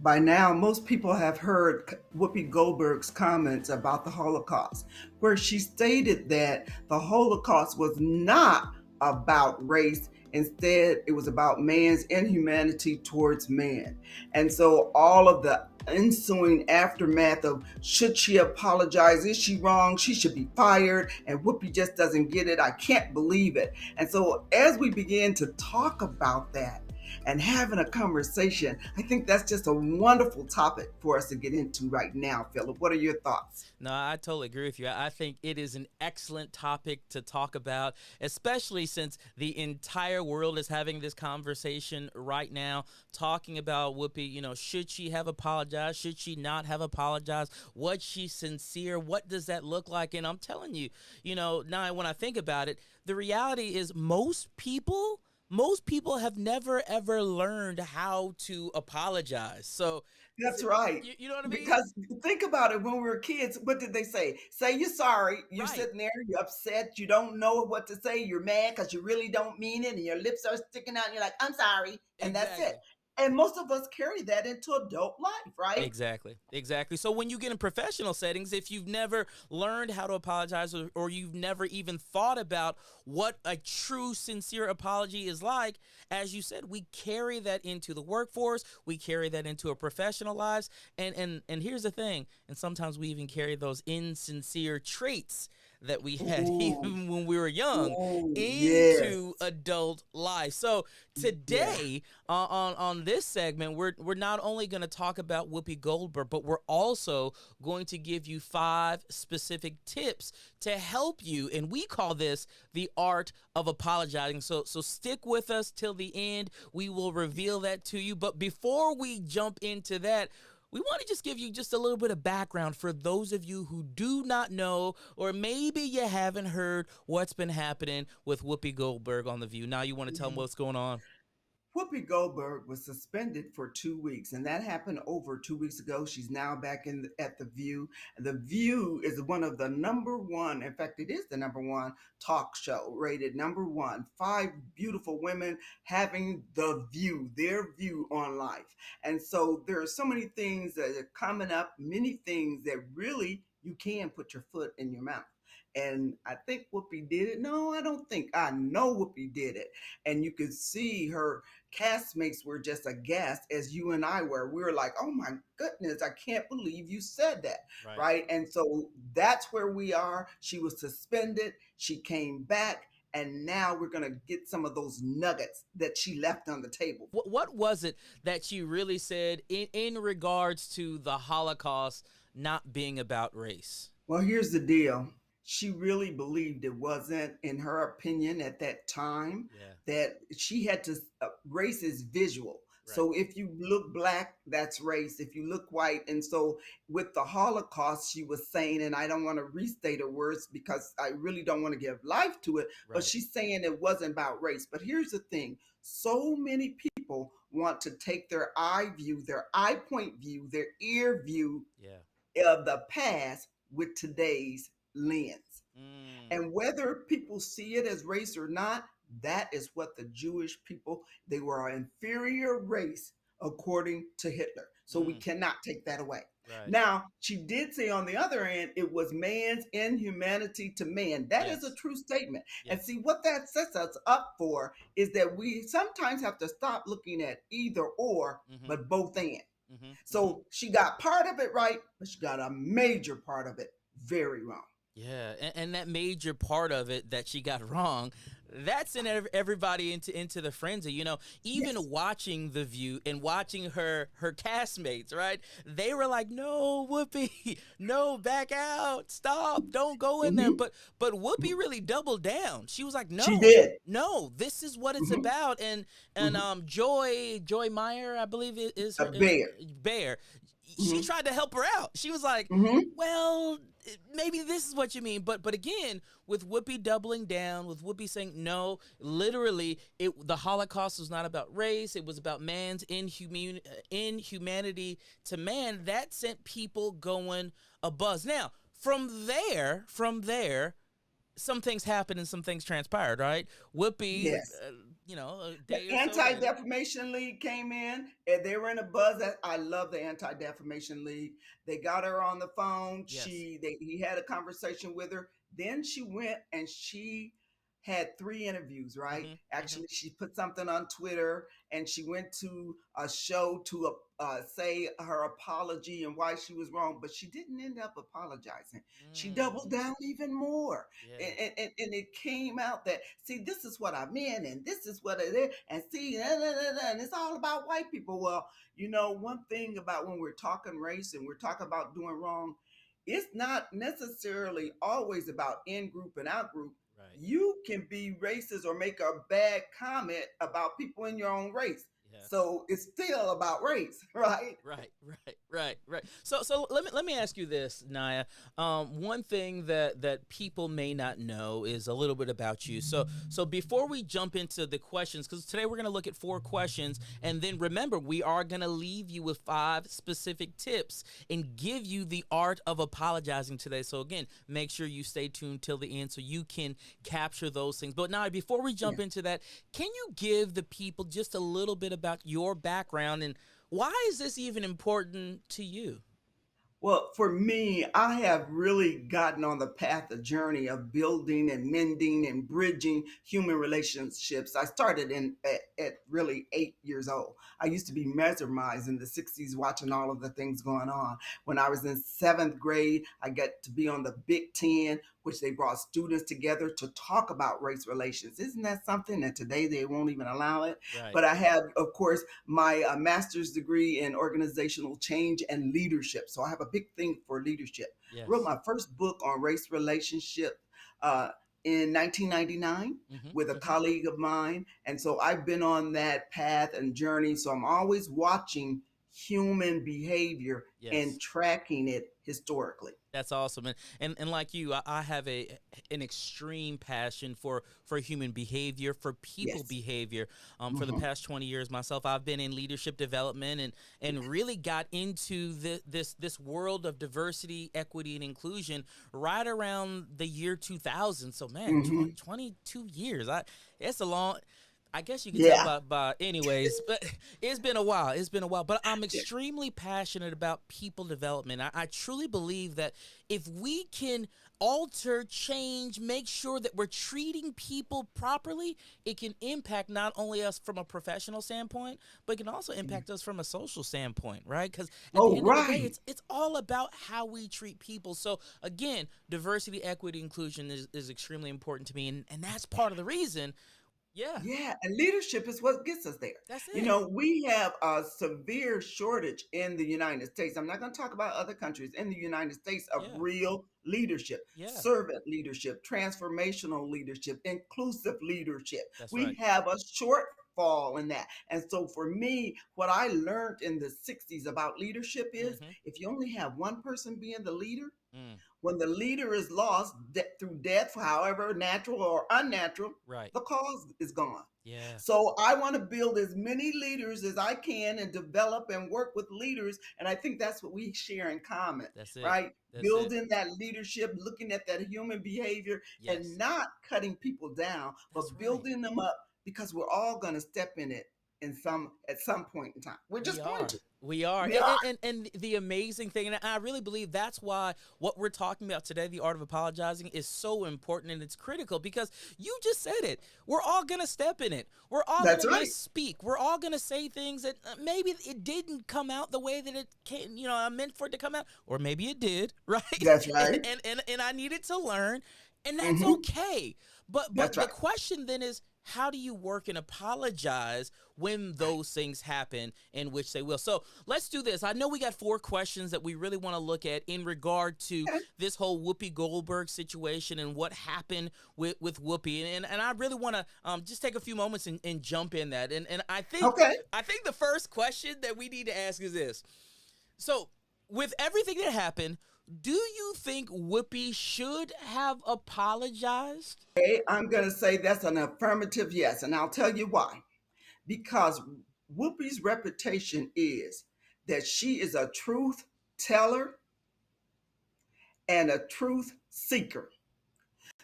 By now, most people have heard Whoopi Goldberg's comments about the Holocaust, where she stated that the Holocaust was not about race. Instead, it was about man's inhumanity towards man. And so, all of the ensuing aftermath of should she apologize? Is she wrong? She should be fired. And Whoopi just doesn't get it. I can't believe it. And so, as we begin to talk about that, and having a conversation. I think that's just a wonderful topic for us to get into right now, Philip. What are your thoughts? No, I totally agree with you. I think it is an excellent topic to talk about, especially since the entire world is having this conversation right now, talking about Whoopi. Should she have apologized? Should she not have apologized? Was she sincere? What does that look like? And I'm telling you, now when I think about it, the reality is most people have never ever learned how to apologize. So, That's right. you know what I mean? Because think about it, when we were kids, what did they say? Say you're sorry. You're Right. sitting there, you're upset, you don't know what to say, you're mad because you really don't mean it, and your lips are sticking out, and you're like, I'm sorry, and that's it. Exactly. And most of us carry that into adult life, right? Exactly. Exactly. So when you get in professional settings, if you've never learned how to apologize, or you've never even thought about what a true, sincere apology is like, as you said, we carry that into the workforce, we carry that into our professional lives. And here's the thing, and sometimes we even carry those insincere traits that we had Ooh, even when we were young ooh, into yes. adult life. So Yeah. today, on this segment, we're not only going to talk about Whoopi Goldberg, but we're also going to give you 5 specific tips to help you, and we call this the art of apologizing. So stick with us till the end. We will reveal that to you. But before we jump into that, we want to just give you just a little bit of background for those of you who do not know, or maybe you haven't heard what's been happening with Whoopi Goldberg on The View. Now you want to tell them Mhm. what's going on? Whoopi Goldberg was suspended for 2 weeks, and that happened over 2 weeks ago. She's now back at the View. The View is one of the number one, in fact, it is the number one talk show, rated number one. 5 beautiful women having the view, their view on life. And so there are so many things that are coming up, many things that really you can put your foot in your mouth. And I think Whoopi did it. No, I don't think. I know Whoopi did it. And you could see her castmates were just aghast as you and I were. We were like, oh my goodness, I can't believe you said that. Right. Right. And so that's where we are. She was suspended. She came back. And now we're going to get some of those nuggets that she left on the table. What was it that she really said in regards to the Holocaust not being about race? Well, here's the deal. She really believed it wasn't, in her opinion, at that time, Yeah. that she had to, race is visual. Right. So if you look black, that's race. If you look white. And so with the Holocaust, she was saying, and I don't want to restate her words because I really don't want to give life to it, but Right. she's saying it wasn't about race. But here's the thing, so many people want to take their eye view, their eye point view, their ear view Yeah. of the past with today's lens. Mm. And whether people see it as race or not, that is what the Jewish people, they were an inferior race according to Hitler. So we Mm. cannot take that away. Right. Now, she did say on the other end, it was man's inhumanity to man. That is a Yes. true statement. And Yes. see, what that sets us up for is that we sometimes have to stop looking at either or, Mm-hmm. but both and. Mm-hmm. Mm-hmm. So she got part of it right, but she got a major part of it very wrong. Yeah, and that major part of it that she got wrong, that's in everybody into the frenzy. Even Yes. watching The View and watching her castmates, right? They were like, "No, Whoopi, no, back out, stop, don't go in there." Hmm. But Whoopi really doubled down. She was like, She "No, did. no, this is what it's Hmm. about." And Hmm. Joy Meyer, I believe it is A her is bear. Bear. She Hmm. tried to help her out. She was like, Hmm. well, maybe this is what you mean, but again, with Whoopi doubling down, with Whoopi saying no, literally, the Holocaust was not about race; it was about man's inhumanity to man. That sent people going a buzz. Now, from there, some things happened and some things transpired, right? Whoopi, Yes. a The day or so later. Anti-Defamation League came in and they were in a buzz. I love the Anti-Defamation League. They got her on the phone. Yes. He had a conversation with her. Then she went and she had three interviews, right? Mm-hmm. Mm-hmm. Actually, she put something on Twitter and she went to a show to say her apology and why she was wrong, but she didn't end up apologizing. She doubled Mm. down even more. Yeah. And it came out that, see, this is what I'm in and this is what it is, and see, and it's all about white people. Well, one thing about when we're talking race and we're talking about doing wrong, it's not necessarily always about in group and out group. Right. You can be racist or make a bad comment about people in your own race, Yeah. so it's still about race. Right. Right. So let me ask you this, Naya. One thing that people may not know is a little bit about you. So before we jump into the questions, because today we're gonna look at 4 questions, and then remember we are gonna leave you with 5 specific tips and give you the art of apologizing today. So again, make sure you stay tuned till the end so you can capture those things. But now, before we Yeah. jump into that, can you give the people just a little bit about your background and why is this even important to you? Well, for me, I have really gotten on the path, the journey of building and mending and bridging human relationships. I started at really 8 years old. I used to be mesmerized in the 60s watching all of the things going on. When I was in seventh grade, I got to be on the Big Ten, which they brought students together to talk about race relations. Isn't that something that today they won't even allow it? Right. But I have, of course, my master's degree in organizational change and leadership. So I have a big thing for leadership. Wrote Yes. my first book on race relationship uh, in 1999 Mm-hmm. with a Mm-hmm. colleague of mine. And so I've been on that path and journey. So I'm always watching human behavior and Yes. tracking it historically. That's awesome, and like you, I have an extreme passion for human behavior, for people Yes. behavior. For the Hmm. past 20 years, myself, I've been in leadership development and really got into this world of diversity, equity, and inclusion right around the year 2000. So man, Hmm. 22 years. It's a long. I guess you could tell Yeah. by anyways, but it's been a while. It's been a while. But I'm extremely passionate about people development. I truly believe that if we can alter, change, make sure that we're treating people properly, it can impact not only us from a professional standpoint, but it can also impact us from a social standpoint, right? Because at the Oh, end of the day, right. it's all about how we treat people. So again, diversity, equity, inclusion is extremely important to me, and that's part of the reason. Yeah, Yeah, and leadership is what gets us there. that's it. We have a severe shortage in the United States. I'm not going to talk about other countries, in the United States, of Yeah, real leadership, yeah, servant leadership, transformational leadership, inclusive leadership. that's We right. have a shortfall in that. And so for me, what I learned in the 60s about leadership is Mm-hmm. if you only have one person being the leader, Mm, when the leader is lost through death, however natural or unnatural, right. the cause is gone. Yeah, So I want to build as many leaders as I can and develop and work with leaders. And I think that's what we share in common, that's it. right? That's it. Building that leadership, looking at that human behavior and Yes, not cutting people down, that's but right. building them up because we're all going to step in it at some point in time. We're We just going are. to. We are. We are. And the amazing thing, and I really believe that's why what we're talking about today, the art of apologizing, is so important and it's critical because you just said it. We're all going to step in it. We're all going That's to right. misspeak. We're all going to say things that maybe it didn't come out the way that it came, I meant for it to come out, or maybe it did, right? That's and, right. and I needed to learn, and that's Hmm. okay. But That's the right. question then is, how do you work and apologize when Right. those things happen, in which they will? So let's do this. I know we got 4 questions that we really want to look at in regard to Okay. this whole Whoopi Goldberg situation and what happened with Whoopi, and I really want to just take a few moments and jump in that. And Okay. I think the first question that we need to ask is this: so, with everything that happened, do you think Whoopi should have apologized? Okay, I'm going to say that's an affirmative yes, and I'll tell you why. Because Whoopi's reputation is that she is a truth teller and a truth seeker.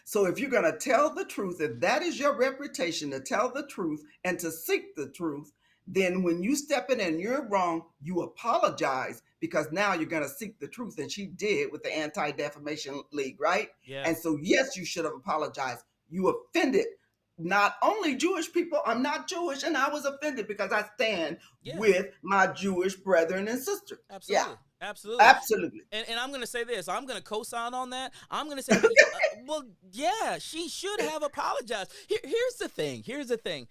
So if you're going to tell the truth, if that is your reputation to tell the truth and to seek the truth, then when you step in and you're wrong, you apologize because now you're going to seek the truth. And she did with the Anti-Defamation League, right? Yeah. And so, yes, you should have apologized. You offended not only Jewish people, I'm not Jewish, and I was offended because I stand Yeah. with my Jewish brethren and sisters. Yeah, Absolutely. Absolutely. absolutely. And I'm going to say this. I'm going to co-sign on that. I'm going to say, well, yeah, she should have apologized. Here's the thing. Here's the thing.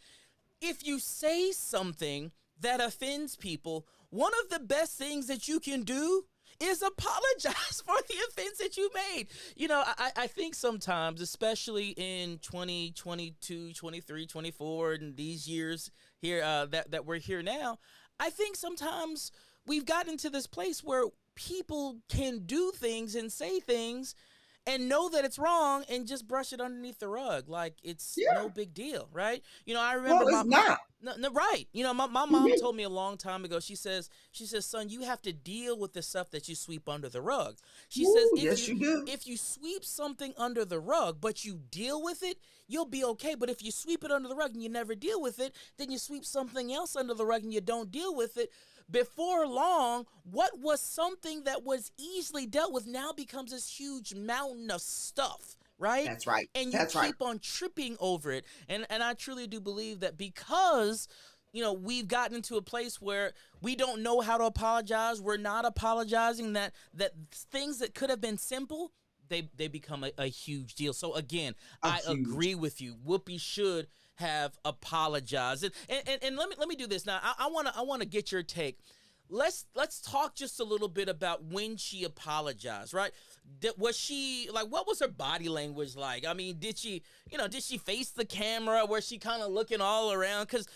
If you say something that offends people, one of the best things that you can do is apologize for the offense that you made. You know, I think sometimes, especially in 2022, 23, 24, and these years here that we're here now, I think sometimes we've gotten to this place where people can do things and say things and know that it's wrong and just brush it underneath the rug like it's Yeah. no big deal, right? You know, I remember Well, it's not. no, right. You know, my mom told me a long time ago. She says, son, you have to deal with the stuff that you sweep under the rug. She says, Woo, yes, you do. if you sweep something under the rug but you deal with it, you'll be okay. But if you sweep it under the rug and you never deal with it, then you sweep something else under the rug and you don't deal with it. Before long, what was something that was easily dealt with now becomes this huge mountain of stuff, right? That's right. And you That's right. keep on tripping over it. And I truly do believe that because we've gotten into a place where we don't know how to apologize, we're not apologizing, that things that could have been simple, they become a huge deal. So again, A I huge. agree with you. Whoopi should have apologized. And let me do this now. I wanna get your take. Let's talk just a little bit about when she apologized, right? Was she like, what was her body language like? I mean, did she face the camera? Was she kind of looking all around? Because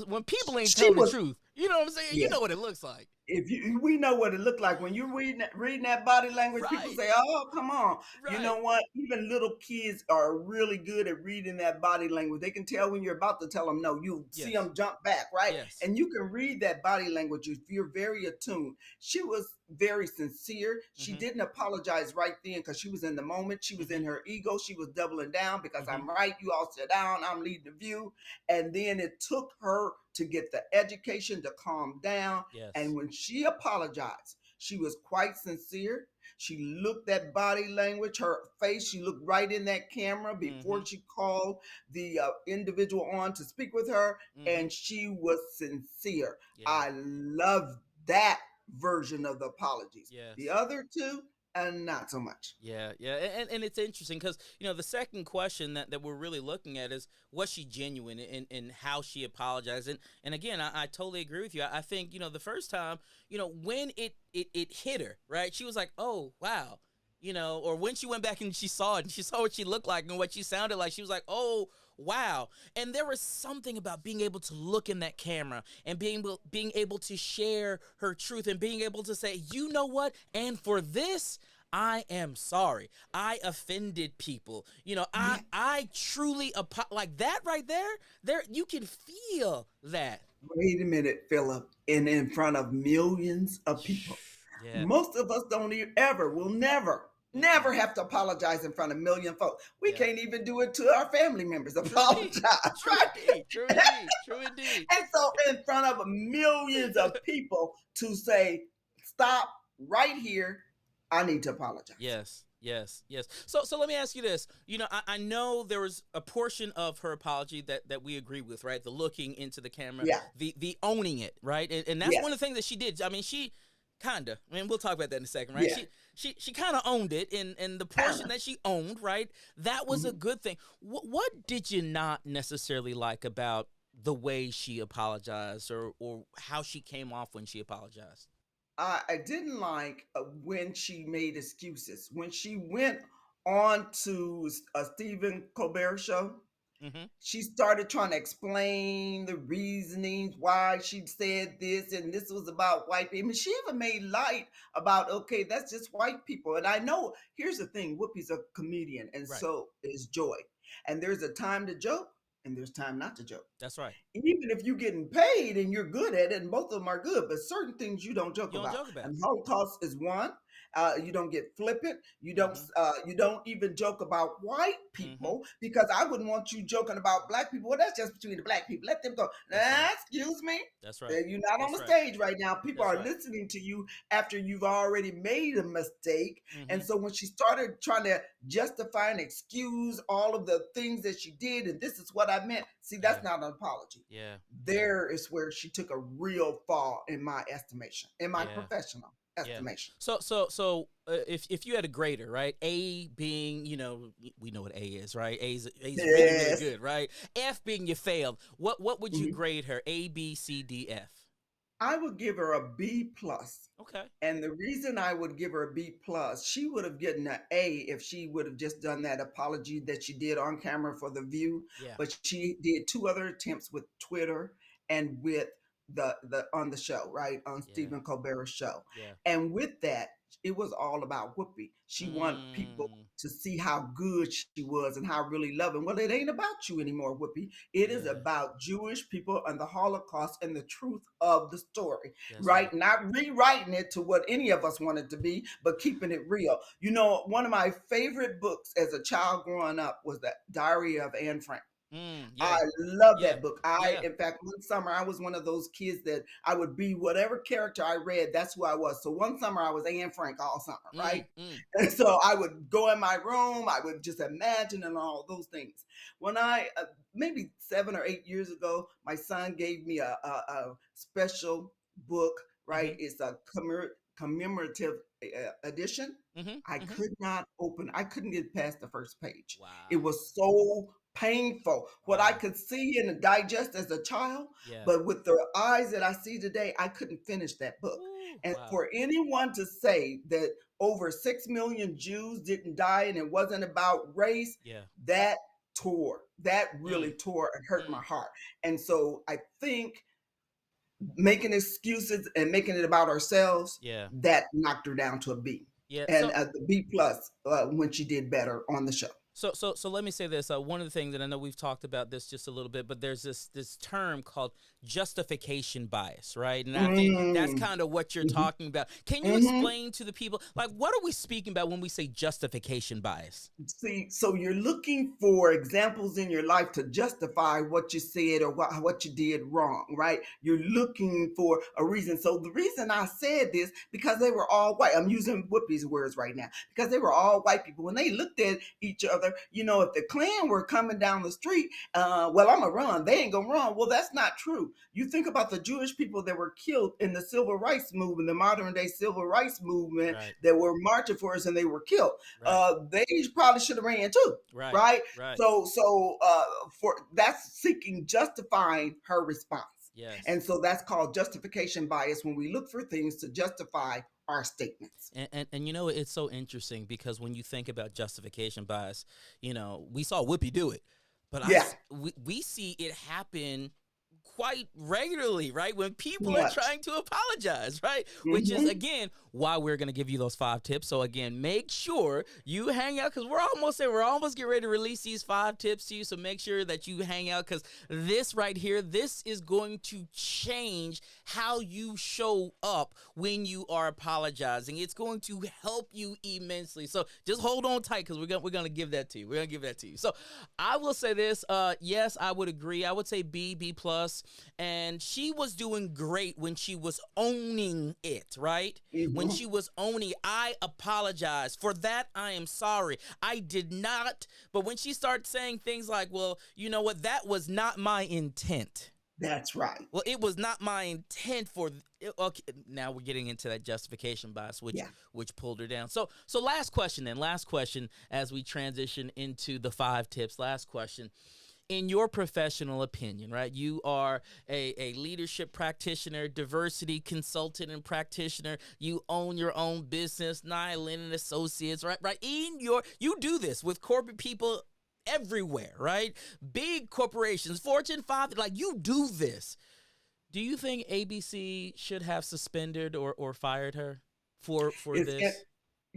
when people ain't She telling the was, truth, you know what I'm saying? You yeah. know what it looks like. If you, we know what it looked like when you're reading that body language. People Right, say, "Oh, come on." You right. know what? Even little kids are really good at reading that body language. They can tell when you're about to tell them no. You see Yes, them jump back, right? yes. And you can read that body language if you're very attuned. She was very sincere. She Mm-hmm, didn't apologize right then because she was in the moment. She was mm-hmm, in her ego. She was doubling down because mm-hmm. I'm right. You all sit down. I'm leading the view. And then it took her to get the education to calm down, and Yes. when she apologized, she was quite sincere. She looked at body language, her face, she looked right in that camera Mm-hmm, before she called the individual on to speak with her, mm-hmm. and she was sincere. Yeah. I love that version of the apologies. The Yes. other two, and not so much. Yeah, yeah, and it's interesting because the second question that we're really looking at is, was she genuine in how she apologized? And again, I totally agree with you. I think the first time, when it hit her, right, she was like, oh wow, or when she went back and she saw it and she saw what she looked like and what she sounded like, she was like, oh wow. And there was something about being able to look in that camera and being able to share her truth and being able to say, you know what, and for this, I am sorry. I offended people. I Yeah. I truly like that right there. There you can feel that. Wait a minute, Philip. And in front of millions of people. Yeah. Most of us don't ever, will never, Mm-mm. never have to apologize in front of a million folks. We Yeah. can't even do it to our family members. True indeed. Apologize, True right? indeed. True indeed. True indeed. And so, in front of millions of people, to say, stop right here, I need to apologize. Yes, yes, yes. So let me ask you this. I know there was a portion of her apology that we agree with, right? The looking into the camera, Yeah, the owning it, right? And that's one yes, of the things that she did. I mean, she kinda. I mean, we'll talk about that in a second, right? yeah, She kind of owned it, and the kind portion of. that she owned, right? That was a Mhm. good thing. What did you not necessarily like about the way she apologized, or how she came off when she apologized? I didn't like when she made excuses. When she went on to a Stephen Colbert show, Mm-hmm. she started trying to explain the reasonings why she said this and this was about white people. She even made light about, okay, that's just white people. And I know, here's the thing, Whoopi's a comedian, and Right. so is Joy. And there's a time to joke and there's time not to joke. That's right. Even if you're getting paid and you're good at it, and both of them are good, but certain things you don't joke You don't about. joke about. And Holocaust is one. You don't get flippant. Mm-hmm. You don't even joke about white Mm-hmm. people, because I wouldn't want you joking about black people. Well, that's just between the black people. Let them go. That's right. Excuse me. That's right. You're not on That's the right. stage right now. People That's are right. listening to you after you've already made a mistake. Mm-hmm. And so when she started trying to justify and excuse all of the things that she did, and this is what I meant, see, Yeah. that's not an apology. Yeah. Yeah. There is where she took a real fall in my estimation, in my Yeah. professional Yeah. estimation. So if you had a grader, right? A being, we know what A is, right? A's really really Yes. good, right? F being you failed. What would you Mhm. grade her? A, B, C, D, F. I would give her a B plus. Okay. And the reason I would give her a B plus, she would have gotten an A if she would have just done that apology that she did on camera for the View. Yeah. But she did two other attempts with Twitter and with the on the show, right, on Yeah. Stephen Colbert's show. Yeah. And with that, it was all about Whoopi. She wanted people Mm, to see how good she was and how really loving. Well, it ain't about you anymore, Whoopi. It is yeah. about Jewish people and the Holocaust and the truth of the story, That's right. right? Not rewriting it to what any of us want it to be, but keeping it real. One of my favorite books as a child growing up was The Diary of Anne Frank. I Yeah. love Yeah. that book. Yeah. In fact, one summer I was one of those kids that I would be whatever character I read. That's who I was. So one summer I was Anne Frank all summer, right? Mm. And so I would go in my room. I would just imagine and all those things. When I maybe 7 or 8 years ago, my son gave me a special book. Right, Mm-hmm. it's a commemorative edition. Mm-hmm. I Mm-hmm. could not open. I couldn't get past the first page. It Wow. was so painful. What I Wow. could see and digest as a child, Yeah. but with the eyes that I see today, I couldn't finish that book. Ooh, And wow. for anyone to say that over 6 million Jews didn't die and it wasn't about race, Yeah. that that Mm. really tore and hurt my Mm. heart. And so I think making excuses and making it about ourselves, Yeah. that knocked her down to a B. Yeah. And the B plus when she did better on the show. So let me say this. One of the things, and I know we've talked about this just a little bit, but there's this term called justification bias, right? And I think that's Mm. kind of what you're Mhm. talking about. Can you Mhm. explain to the people, like, what are we speaking about when we say justification bias? See, so you're looking for examples in your life to justify what you said or what you did wrong, right? You're looking for a reason. So the reason I said this, because they were all white. I'm using Whoopi's words right now, because they were all white people. When they looked at each other, if the Klan were coming down the street, well, I'm gonna run. They ain't gonna run. Well, that's not true. You think about the Jewish people that were killed in the civil rights movement, the modern day civil rights movement, Right. that were marching for us and they were killed. Right. They probably should have ran too, Right. right? Right. So for that's seeking justifying her response, Yes. and so that's called justification bias when we look for things to justify our statements. And it's so interesting because when you think about justification bias, we saw Whoopi do it, but Yeah, we see it happen quite regularly, right? When too people are much. trying to apologize, right? Which is, Hmm. again, why we're going to give you those 5 tips. So, again, make sure you hang out because we're almost there. We're almost getting ready to release these 5 tips to you. So, make sure that you hang out because this right here, this is going to change how you show up when you are apologizing. It's going to help you immensely. So, just hold on tight because we're going to give that to you. We're going to give that to you. So, I will say this. Yes, I would agree. I would say B plus. And she was doing great when she was owning it, right? When Hmm. she was owning, I apologize. For that, I am sorry. I did not. But when she started saying things like, well, you know what? That was not my intent. That's right. Well, it was not my intent for. Okay, now we're getting into that justification bias, Yeah. which pulled her down. So last question then. Last question as we transition into the 5 tips. Last question. In your professional opinion, right? You are a leadership practitioner, diversity consultant and practitioner. You own your own business, Nyland and Associates, right? Right. You do this with corporate people everywhere, right? Big corporations, Fortune 5, like you do this. Do you think ABC should have suspended or fired her for It's this?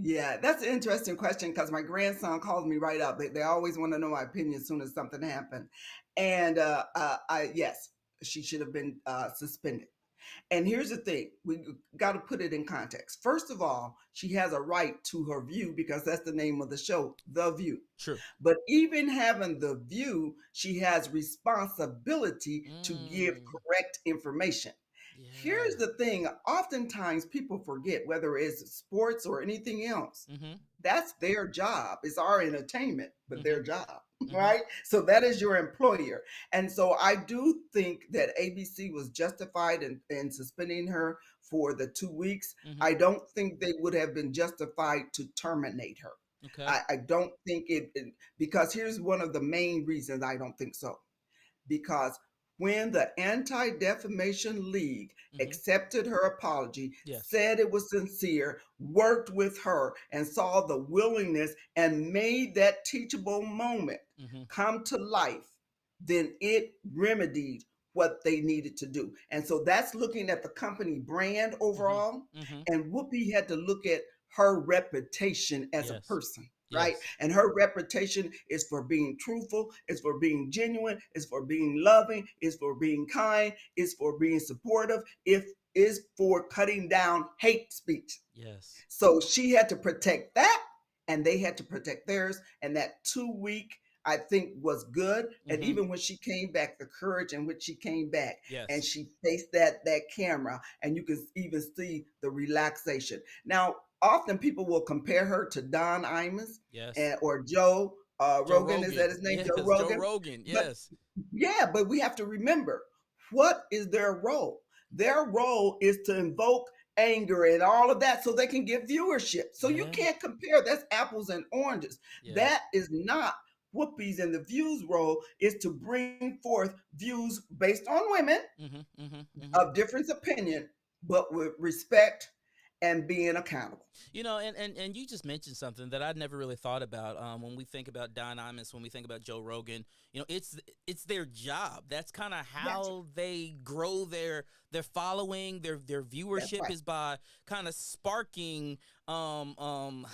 Yeah, that's an interesting question because my grandson calls me right up. They always want to know my opinion as soon as something happened. And yes, she should have been suspended. And here's the thing, we got to put it in context. First of all, she has a right to her view because that's the name of the show, The View. True. But even having the view, she has responsibility to give Mm. correct information. Here's Yeah. the thing, oftentimes people forget, whether it's sports or anything else, Mm-hmm. that's their job. It's our entertainment, but Mm-hmm. their job, Mm-hmm. right? So that is your employer. And so I do think that ABC was justified in suspending her for the 2 weeks. Mm-hmm. I don't think they would have been justified to terminate her. Okay. I don't think because here's one of the main reasons I don't think so, because when the Anti-Defamation League Mm-hmm. accepted her apology, Yes. said it was sincere, worked with her, and saw the willingness and made that teachable moment Mm-hmm. come to life, then it remedied what they needed to do. And so that's looking at the company brand Mm-hmm. overall. Mm-hmm. And Whoopi had to look at her reputation as a Yes. person, right? Yes. And her reputation is for being truthful, is for being genuine, is for being loving, is for being kind, is for being supportive, if is for cutting down hate speech. Yes. So she had to protect that, and they had to protect theirs. And that 2 week, I think, was good. And Mm-hmm. even when she came back, the courage in which she came back, and Yes. she faced that camera, and you can even see the relaxation. Now, often people will compare her to Don Imus Yes. and or Joe Joe Rogan. Is that Rogan. his name? Joe Yes. Joe Rogan. Rogan. But Yes. yeah, but we have to remember, what is their role? Their role is to invoke anger and all of that so they can get viewership. So you Yeah. can't compare. That's apples and oranges. Yes. That is not Whoopi's and the View's role, is to bring forth views based on women Mm-hmm. Mm-hmm. Mm-hmm. of different opinion, but with respect and being accountable. And you just mentioned something that I'd never really thought about. When we think about Don Imus, when we think about Joe Rogan, it's their job. That's kind of That's how they grow their following, their that's viewership right. is by kind of sparking um um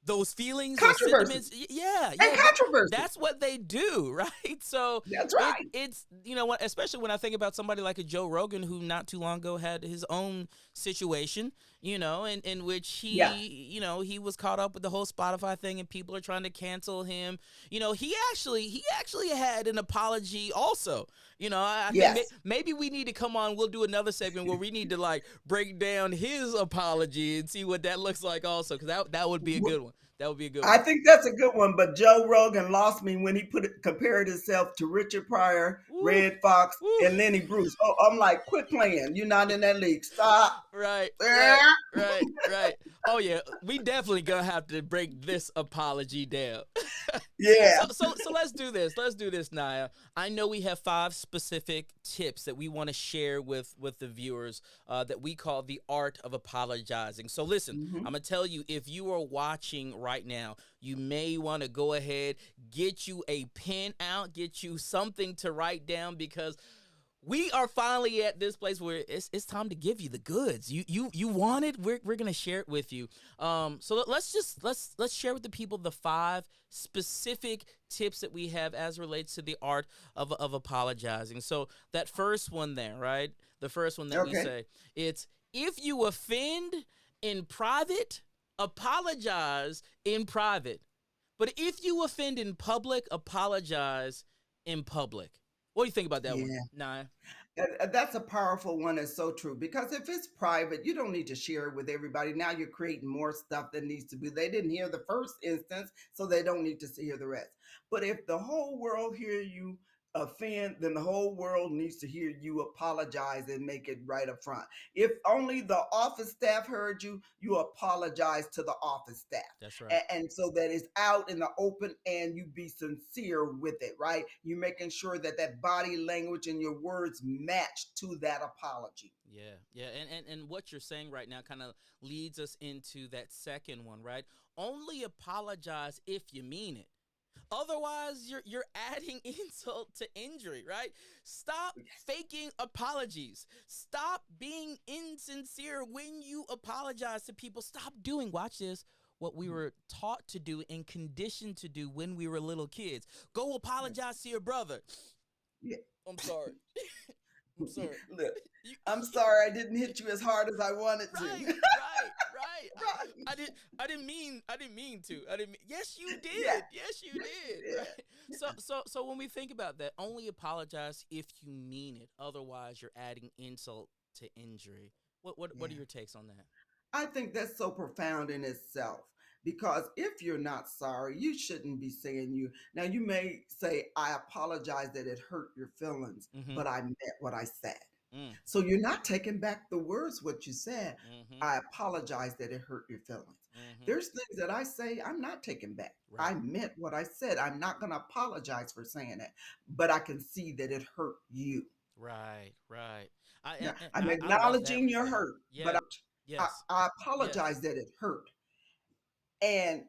those feelings, those Controversy sentiments. Yeah, and yeah, controversy. that's what they do, right? So That's it right. it's what, especially when I think about somebody like a Joe Rogan who not too long ago had his own situation, in which Yeah. he was caught up with the whole Spotify thing and people are trying to cancel him. He actually had an apology also. I think Yes. maybe we need to come on. We'll do another segment where we need to like break down his apology and see what that looks like also, because that would be a good one. That would be a good I one. think that's a good one, but Joe Rogan lost me when he compared himself to Richard Pryor, Woo, Red Fox, woo. and Lenny Bruce. Oh, I'm like, quit playing. You're not in that league. Stop. Right, right, right, right. Oh yeah, we definitely gonna have to break this apology down. So Yeah. so so let's do this. Let's do this, Naya. I know we have 5 specific tips that we want to share with the viewers, that we call the art of apologizing. So listen, Hmm. I'm gonna tell you, if you are watching right now, you may want to go ahead, get you a pen out, get you something to write down, because we are finally at this place where it's time to give you the goods. You want it. We're gonna share it with you. So let's share with the people the 5 specific tips that we have as relates to the art of apologizing. So that first one there, right? The first one that we Okay. say, it's, if you offend in private, apologize in private. But if you offend in public, apologize in public. What do you think about that one? Yeah. Nah. That's a powerful one. It's so true, because if it's private, you don't need to share it with everybody. Now you're creating more stuff that needs to be. They didn't hear the first instance, so they don't need to hear the rest. But if the whole world hear you offend, then the whole world needs to hear you apologize and make it right up front. If only the office staff heard you, you apologize to the office staff. That's right. And so that it's out in the open, and you be sincere with it, right? You making sure that that body language and your words match to that apology. Yeah, yeah, and what you're saying right now kind of leads us into that second one, right? Only apologize if you mean it. Otherwise, you're adding insult to injury, right? Stop faking apologies. Stop being insincere when you apologize to people. Stop doing, watch this, what we were taught to do and conditioned to do when we were little kids. Go apologize to your brother. Yeah. I'm sorry. sir. Look, You, I'm sorry I didn't hit you as hard as I wanted right, to. right, right. Right. I didn't mean to. I didn't. Yes, you Yeah. did. Yes, you Yes, you did. did. Right. So when we think about that, only apologize if you mean it. Otherwise, you're adding insult to injury. What are Yeah. your takes on that? I think that's so profound in itself because if you're not sorry, you shouldn't be saying you. Now, you may say, I apologize that it hurt your feelings, Mm-hmm. but I meant what I said. Mm. So you're not taking back the words, what you said. Mm-hmm. I apologize that it hurt your feelings. Mm-hmm. There's things that I say I'm not taking back. I Right. meant what I said. I'm not going to apologize for saying it, but I can see that it hurt you. Right. Right. I Now, and I'm I love that acknowledging right your there. hurt, but Yeah. Yes. I Yes. apologize that it hurt. And,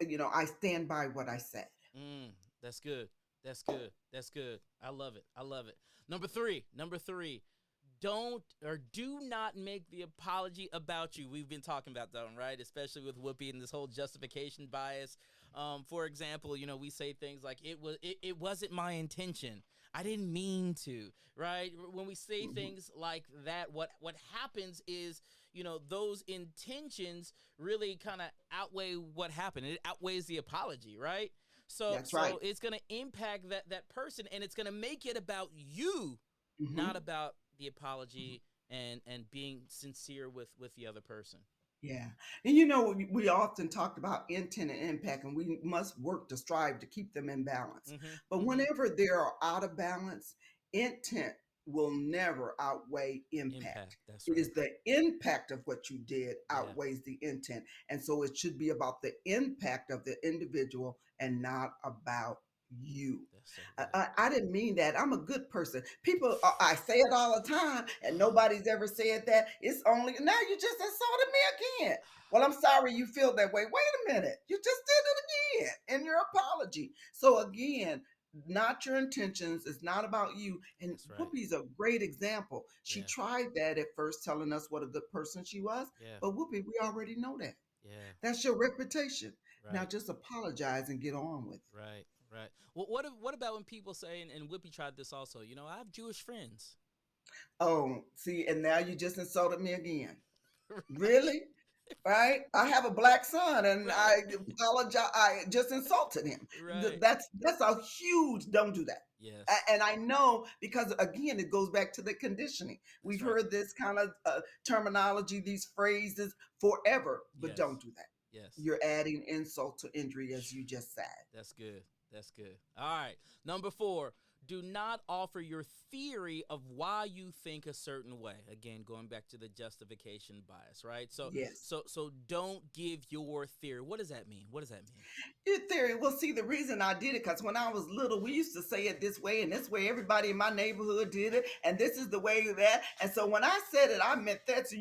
I stand by what I said. Mm, that's good. That's good. That's good. I love it. I love it. Number three. Number three. Don't or do not make the apology about you. We've been talking about that one, right? Especially with Whoopi and this whole justification bias. For example, we say things like it wasn't my intention. I didn't mean to, right? When we say Mhm. things like that, what happens is, those intentions really kind of outweigh what happened. It outweighs the apology, right? So That's right. so it's going to impact that person, and it's going to make it about you, not Hmm. about the apology and being sincere with the other person. Yeah. And we often talked about intent and impact, and we must work to strive to keep them in balance. Mm-hmm. But Mm-hmm. whenever they are out of balance, intent will never outweigh Impact. impact. That's It right. is the impact of what you did Yeah. outweighs the intent. And so it should be about the impact of the individual and not about you. That's so I, good. I I didn't mean that. I'm a good person. People, I say it all the time, and nobody's ever said that. It's only now you just insulted me again. Well, I'm sorry you feel that way. Wait a minute. You just did it again in your apology. So, again, not your intentions. It's not about you. And That's right. Whoopi's a great example. She Yeah. tried that at first, telling us what a good person she was. Yeah. But Whoopi, we already know that. Yeah. That's your reputation. Now Right. just apologize and get on with it. Right. Right. Well, what about when people say, and Whoopi tried this also? I have Jewish friends. Oh, see, and now you just insulted me again. Right. Really? Right? I have a black son, and Right. I apologize. I just insulted him. Right. That's a huge. Don't do that. Yes. And I know because again, it goes back to the conditioning. That's We've right. heard this kind of terminology, these phrases forever, but don't Yes. do that. Yes. You're adding insult to injury, as you just said. That's good. That's good. All right. Number four, do not offer your theory of why you think a certain way. Again, going back to the justification bias, right? So Yes. so so don't give your theory. What does that mean? What does that mean? Your theory. Well, see, the reason I did it because when I was little, we used to say it this way, and this way everybody in my neighborhood did it, and this is the way that. And so when I said it, I meant that. So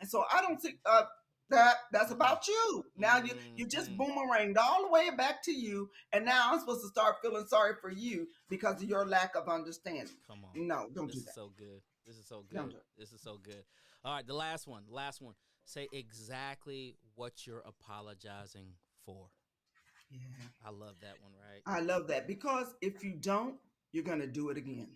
and so I don't think that's Mm-mm. about you. Now you just Mm-mm. boomeranged all the way back to you, and now I'm supposed to start feeling sorry for you because of your lack of understanding. Come on. No, don't This do is that. so good. This is so Don't good. do it. This is so good. All right, the last one. Last one. Say exactly what you're apologizing for. Yeah, I love that one, right? I love that because if you don't, you're gonna do it again.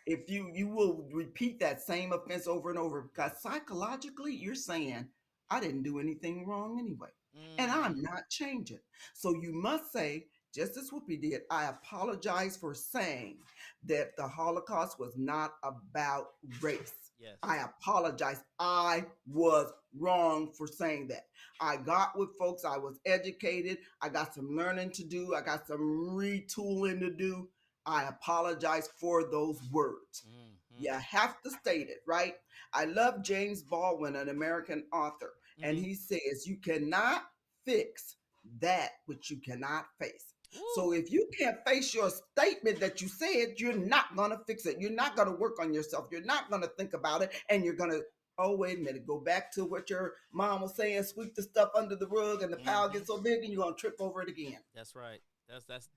If you will repeat that same offense over and over because Yes. psychologically you're saying I didn't do anything wrong anyway and I'm Mm, not changing. So you must say, just as Whoopi did, I apologize for saying that the Holocaust was not about race. yes. I apologize. I was wrong for saying that. I got with folks. I was educated. I got some learning to do. I got some retooling to do. I apologize for those words. Mm-hmm. You have to state it, right? I love James Baldwin, an American author, and Mm-hmm. he says, you cannot fix that which you cannot face. Woo. So if you can't face your statement that you said, you're not going to fix it. You're not going to work on yourself. You're not going to think about it. And you're going to, oh, wait a minute, go back to what your mom was saying, sweep the stuff under the rug, and the pile Mm-hmm. gets so big and you're going to trip over it again. That's right.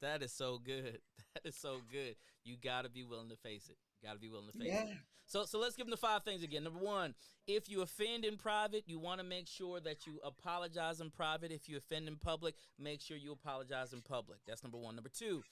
That is so good. That is so good. You got to be willing to face it. Got to be willing to face Yeah. it. So let's give them the five things again. Number one, if you offend in private, you want to make sure that you apologize in private. If you offend in public, make sure you apologize in public. That's number one. Number two,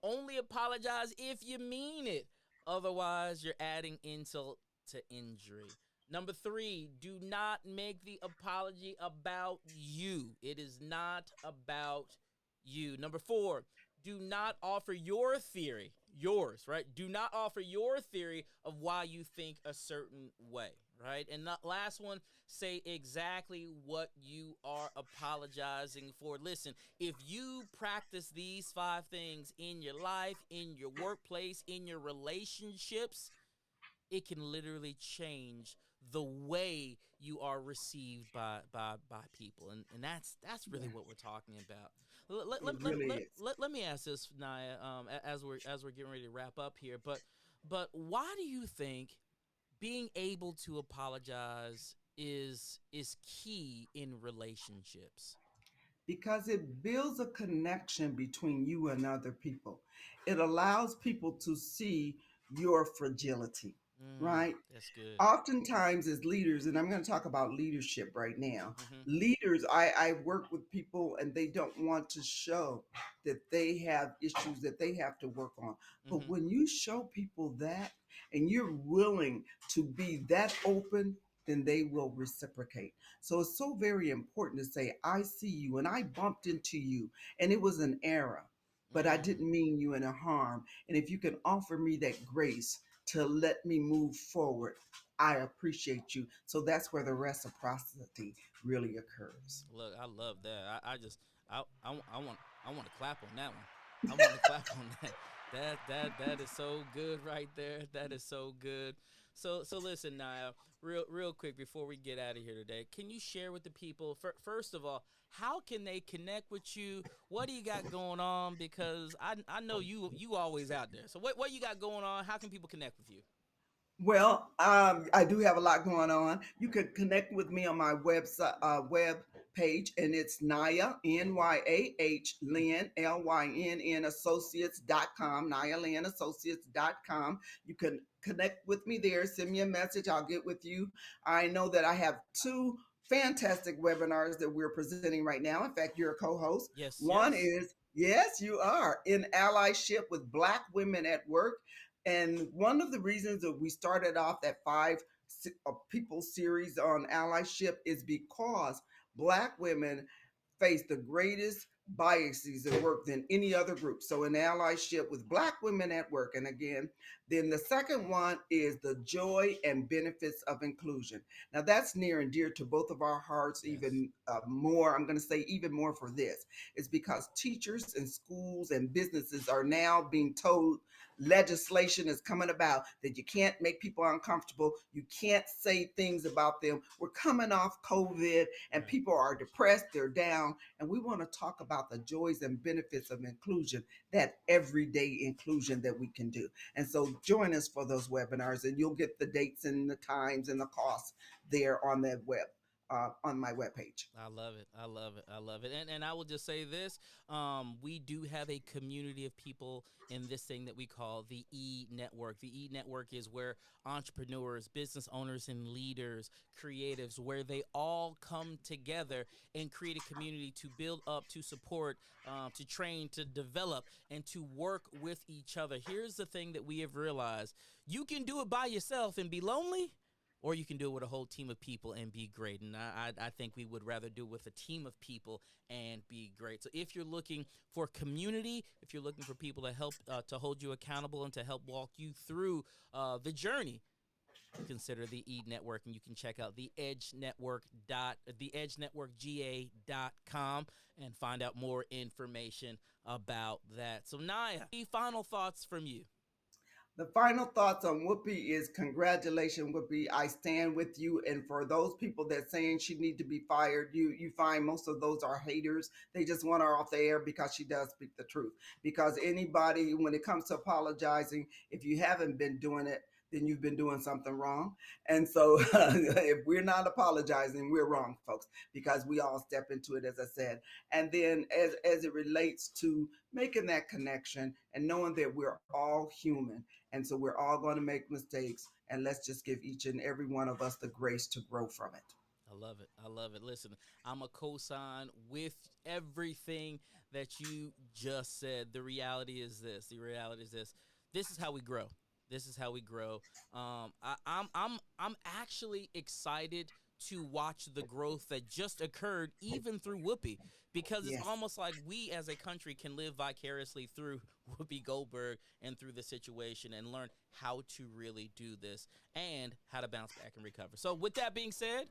only apologize if you mean it. Otherwise, you're adding insult to injury. Number three, do not make the apology about you. It is not about you. Number four, do not offer your theory, yours, right? Do not offer your theory of why you think a certain way, right? And the last one, say exactly what you are apologizing for. Listen, if you practice these five things in your life, in your workplace, in your relationships, it can literally change the way you are received by people, and that's really Yeah, what we're talking about. Let, let, it let, let, really let, is. let, let me ask this, Naya, as we're getting ready to wrap up here, but why do you think being able to apologize is key in relationships? Because it builds a connection between you and other people. It allows people to see your fragility, right? That's good. Oftentimes as leaders, and I'm going to talk about leadership right now, Mm-hmm. leaders, I work with people and they don't want to show that they have issues that they have to work on. But Mm-hmm. when you show people that and you're willing to be that open, then they will reciprocate. So it's so very important to say, I see you and I bumped into you and it was an error, but I Mm. didn't mean you in a harm. And if you can offer me that grace to let me move forward, I appreciate you. So that's where the reciprocity really occurs. Look, I love that. I just I want to clap on that one. I want to clap on that. That is so good right there. That is so good. So listen, Naya, real quick before we get out of here today, can you share with the people first of all, how can they connect with you? What do you got going on? Because I know you always out there. So what you got going on? How can people connect with you? Well, I do have a lot going on. You can connect with me on my website, web page, and it's Naya, Nyah, Lynn, Lynn Associates.com, NayaLynnAssociates.com. You can connect with me there. Send me a message. I'll get with you. I know that I have two fantastic webinars that we're presenting right now. In fact, you're a co host. Yes, One yes. is, yes, you are, in allyship with Black women at work. And one of the reasons that we started off that people series on allyship is because Black women face the greatest biases at work than any other group. So, in allyship with Black women at work. And again, then the second one is the joy and benefits of inclusion. Now, that's near and dear to both of our hearts, Yes. even more. I'm going to say even more for this. It's because teachers and schools and businesses are now being told legislation is coming about that you can't make people uncomfortable. You can't say things about them. We're coming off COVID and Right. people are depressed, they're down. And we want to talk about the joys and benefits of inclusion, that everyday inclusion that we can do. And so join us for those webinars and you'll get the dates and the times and the costs there on that on my webpage. I love it. I love it. I love it. And I will just say this: we do have a community of people in this thing that we call the E Network. The E Network is where entrepreneurs, business owners, and leaders, creatives, where they all come together and create a community to build up, to support, to train, to develop, and to work with each other. Here's the thing that we have realized: you can do it by yourself and be lonely, or you can do it with a whole team of people and be great. And I think we would rather do it with a team of people and be great. So if you're looking for community, if you're looking for people to help to hold you accountable and to help walk you through the journey, consider the E Network, and you can check out theedgenetworkga.com and find out more information about that. So Naya, any final thoughts from you? The final thoughts on Whoopi is congratulations, Whoopi. I stand with you. And for those people that saying she need to be fired, you find most of those are haters. They just want her off the air because she does speak the truth. Because anybody, when it comes to apologizing, if you haven't been doing it, then you've been doing something wrong. And so if we're not apologizing, we're wrong, folks, because we all step into it, as I said. And then as it relates to making that connection and knowing that we're all human, and so we're all going to make mistakes. And let's just give each and every one of us the grace to grow from it. I love it. I love it. Listen, I'm a cosign with everything that you just said. The reality is this. The reality is this. This is how we grow. This is how we grow. I'm actually excited to watch the growth that just occurred even through Whoopi, because it's Yes. almost like we as a country can live vicariously through Whoopi Goldberg and through the situation and learn how to really do this and how to bounce back and recover. So with that being said,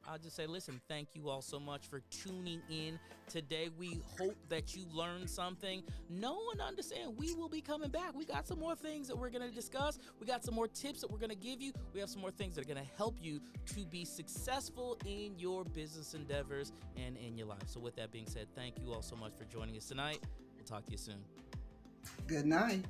I'll just say, listen, thank you all so much for tuning in today. We hope that you learned something. Know and understand we will be coming back. We got some more things that we're going to discuss. We got some more tips that we're going to give you. We have some more things that are going to help you to be successful in your business endeavors and in your life. So with that being said, thank you all so much for joining us tonight. We'll talk to you soon. Good night.